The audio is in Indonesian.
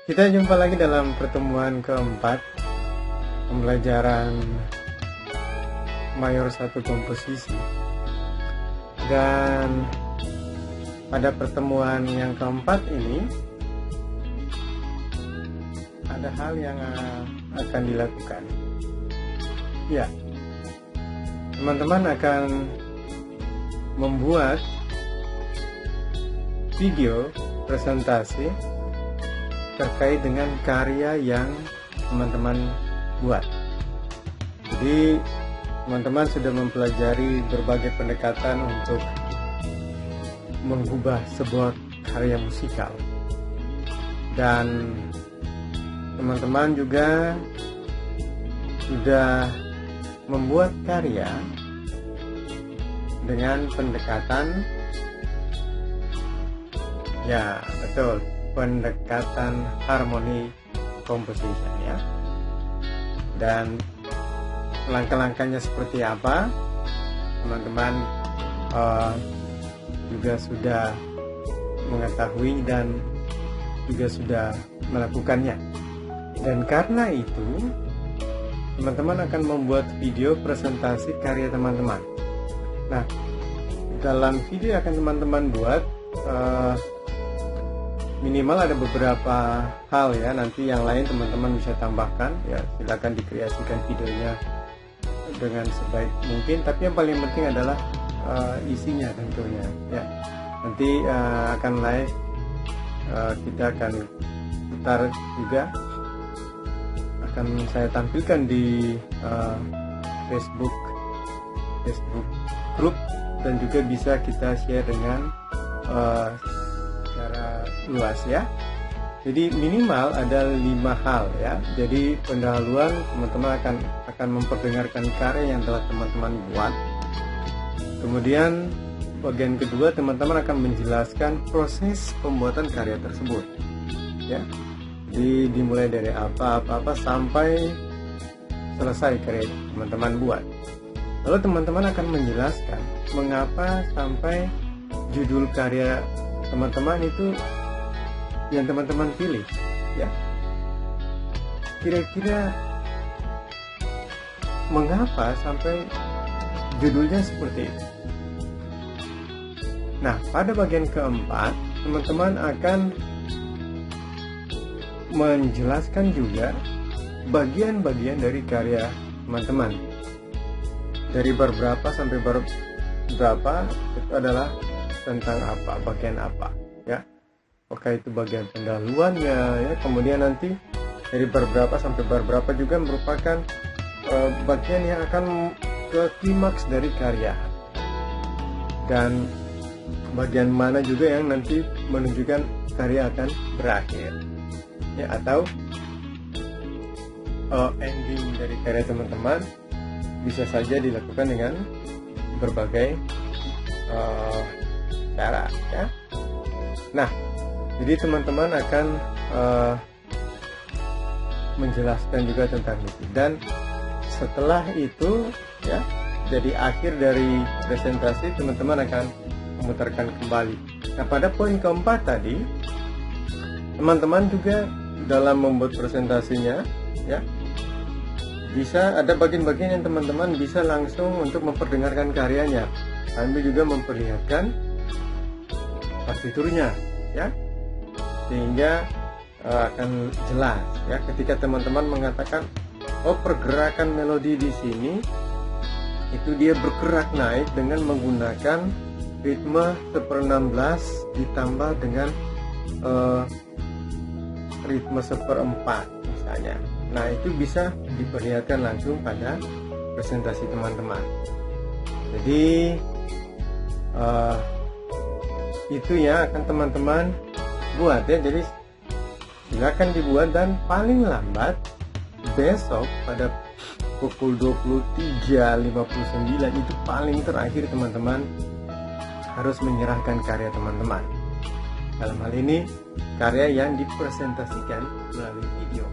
Kita jumpa lagi dalam pertemuan keempat pembelajaran Mayor 1 komposisi. Dan pada pertemuan yang keempat ini ada hal yang akan dilakukan. Ya, teman-teman akan membuat video presentasi terkait dengan karya yang teman-teman buat. Jadi teman-teman sudah mempelajari berbagai pendekatan untuk mengubah sebuah karya musikal, dan teman-teman juga sudah membuat karya dengan pendekatan, ya betul, pendekatan harmoni composition ya. Dan langkah-langkahnya seperti apa, teman-teman juga sudah mengetahui dan juga sudah melakukannya. Dan karena itu teman-teman akan membuat video presentasi karya teman-teman. Nah, dalam video yang akan teman-teman buat minimal ada beberapa hal ya, nanti yang lain teman-teman bisa tambahkan ya, silakan dikreasikan videonya dengan sebaik mungkin, tapi yang paling penting adalah isinya tentunya ya. Nanti akan live, kita akan putar juga, akan saya tampilkan di Facebook group, dan juga bisa kita share dengan secara luas ya. Jadi minimal ada 5 hal ya. Jadi pendahuluan, teman-teman akan memperdengarkan karya yang telah teman-teman buat. Kemudian bagian kedua, teman-teman akan menjelaskan proses pembuatan karya tersebut ya. Jadi dimulai dari apa sampai selesai karya teman-teman buat. Lalu teman-teman akan menjelaskan mengapa sampai judul karya teman-teman itu yang teman-teman pilih ya. Kira-kira mengapa sampai judulnya seperti itu. Nah, pada bagian keempat, teman-teman akan menjelaskan juga bagian-bagian dari karya teman-teman. Dari bar berapa sampai bar berapa itu adalah tentang apa, bagian apa ya. Apakah itu bagian pendahuluannya ya, kemudian nanti dari bar berapa sampai bar berapa juga merupakan bagian yang akan ke klimaks dari karya, dan bagian mana juga yang nanti menunjukkan karya akan berakhir ya, atau ending dari karya teman-teman bisa saja dilakukan dengan berbagai cara ya. Nah, jadi teman-teman akan menjelaskan juga tentang itu, dan setelah itu ya, jadi akhir dari presentasi teman-teman akan memutarkan kembali. Nah, pada poin keempat tadi, teman-teman juga dalam membuat presentasinya ya, bisa ada bagian-bagian yang teman-teman bisa langsung untuk memperdengarkan karyanya, sambil juga memperlihatkan partiturnya ya, sehingga akan jelas ya ketika teman-teman mengatakan, oh, pergerakan melodi di sini itu dia bergerak naik dengan menggunakan ritme 1/16 ditambah dengan ritme 1/4 misalnya. Nah, itu bisa diperlihatkan langsung pada presentasi teman-teman. Jadi itu ya akan teman-teman buat ya. Jadi silakan dibuat, dan paling lambat besok pada pukul 23.59 itu paling terakhir teman-teman harus menyerahkan karya teman-teman. Dalam hal ini karya yang dipresentasikan melalui video.